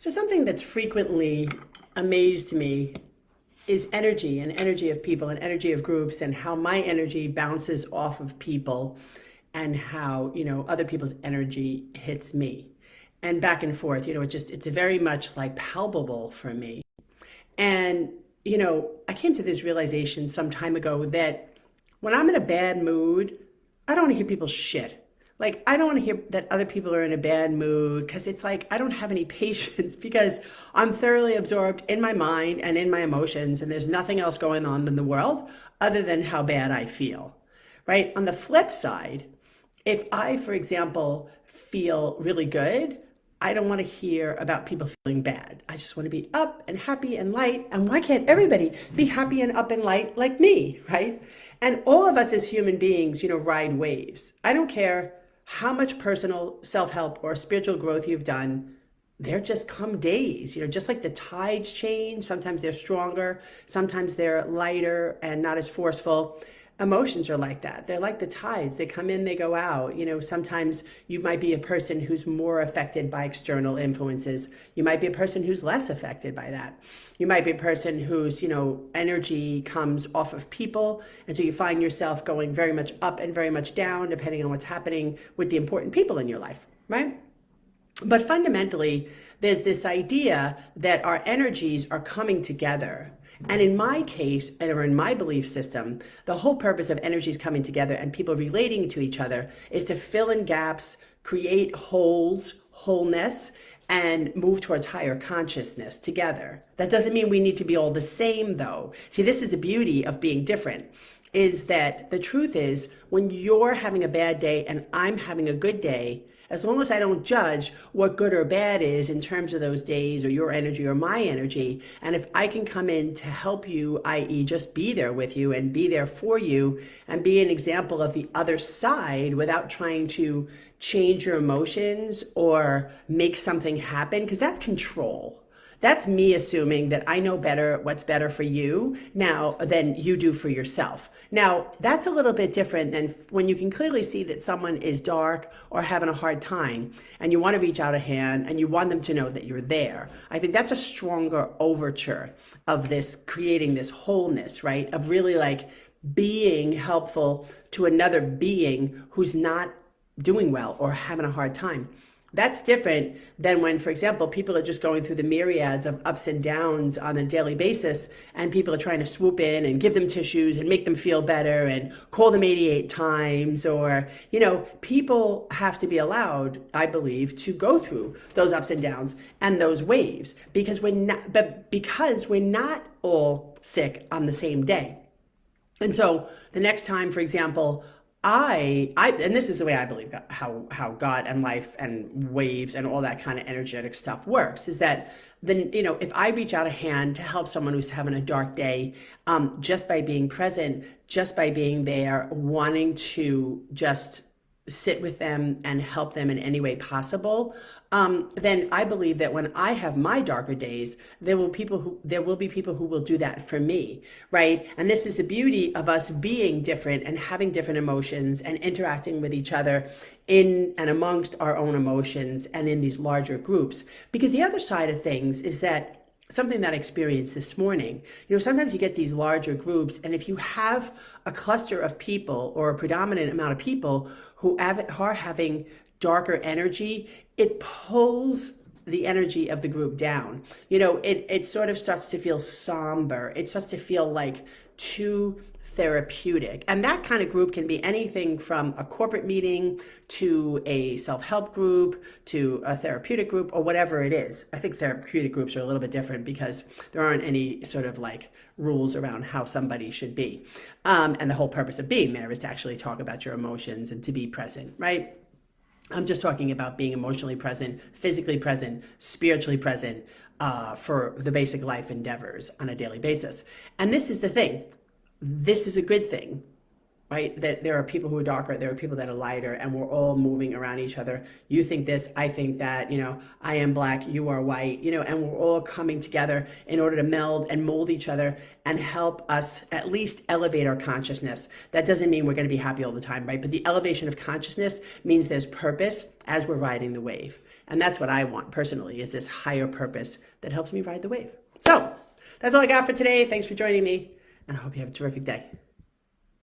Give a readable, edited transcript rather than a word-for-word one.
So something that's frequently amazed me is energy and energy of people and energy of groups and how my energy bounces off of people and how, other people's energy hits me and back and forth. It's very much like palpable for me. And, I came to this realization some time ago that when I'm in a bad mood, I don't want to hear people's shit. Like, I don't want to hear that other people are in a bad mood because it's like I don't have any patience because I'm thoroughly absorbed in my mind and in my emotions, and there's nothing else going on in the world other than how bad I feel. Right? On the flip side, if I, for example, feel really good, I don't want to hear about people feeling bad. I just want to be up and happy and light. And why can't everybody be happy and up and light like me, right? And all of us as human beings, ride waves. I don't care how much personal self-help or spiritual growth you've done. There just come days, just like the tides change. Sometimes they're stronger, sometimes they're lighter and not as forceful. Emotions are like that. They're like the tides. They come in, they go out. Sometimes you might be a person who's more affected by external influences. You might be a person who's less affected by that. You might be a person whose, energy comes off of people. And so you find yourself going very much up and very much down, depending on what's happening with the important people in your life, right? But fundamentally, there's this idea that our energies are coming together. And in my case, or in my belief system, the whole purpose of energies coming together and people relating to each other is to fill in gaps, create holes, wholeness, and move towards higher consciousness together. That doesn't mean we need to be all the same, though. See, this is the beauty of being different, is that the truth is when you're having a bad day and I'm having a good day, as long as I don't judge what good or bad is in terms of those days or your energy or my energy, and if I can come in to help you, i.e. just be there with you and be there for you and be an example of the other side without trying to change your emotions or make something happen, because that's control. That's me assuming that I know better what's better for you now than you do for yourself. Now, that's a little bit different than when you can clearly see that someone is dark or having a hard time and you want to reach out a hand and you want them to know that you're there. I think that's a stronger overture of this, creating this wholeness, right? Of really like being helpful to another being who's not doing well or having a hard time. That's different than when, for example, people are just going through the myriads of ups and downs on a daily basis, and people are trying to swoop in and give them tissues and make them feel better and call them 88 times. Or, people have to be allowed, I believe, to go through those ups and downs and those waves because we're not all sick on the same day. And so the next time, for example, and this is the way I believe how God and life and waves and all that kind of energetic stuff works, is that then, if I reach out a hand to help someone who's having a dark day, just by being present, just by being there, wanting to just sit with them and help them in any way possible, then I believe that when I have my darker days, there will be people who will do that for me, right? And this is the beauty of us being different and having different emotions and interacting with each other in and amongst our own emotions and in these larger groups. Because the other side of things is that something that I experienced this morning. Sometimes you get these larger groups, and if you have a cluster of people or a predominant amount of people who are having darker energy, it pulls the energy of the group down. It sort of starts to feel somber. It starts to feel like too therapeutic. And that kind of group can be anything from a corporate meeting to a self-help group to a therapeutic group or whatever it is. I think therapeutic groups are a little bit different because there aren't any sort of like rules around how somebody should be. And the whole purpose of being there is to actually talk about your emotions and to be present, right? I'm just talking about being emotionally present, physically present, spiritually present for the basic life endeavors on a daily basis. And this is the thing. This is a good thing, right? That there are people who are darker, there are people that are lighter, and we're all moving around each other. You think this, I think that, I am black, you are white, and we're all coming together in order to meld and mold each other and help us at least elevate our consciousness. That doesn't mean we're going to be happy all the time, right? But the elevation of consciousness means there's purpose as we're riding the wave. And that's what I want personally, is this higher purpose that helps me ride the wave. So that's all I got for today. Thanks for joining me, and I hope you have a terrific day.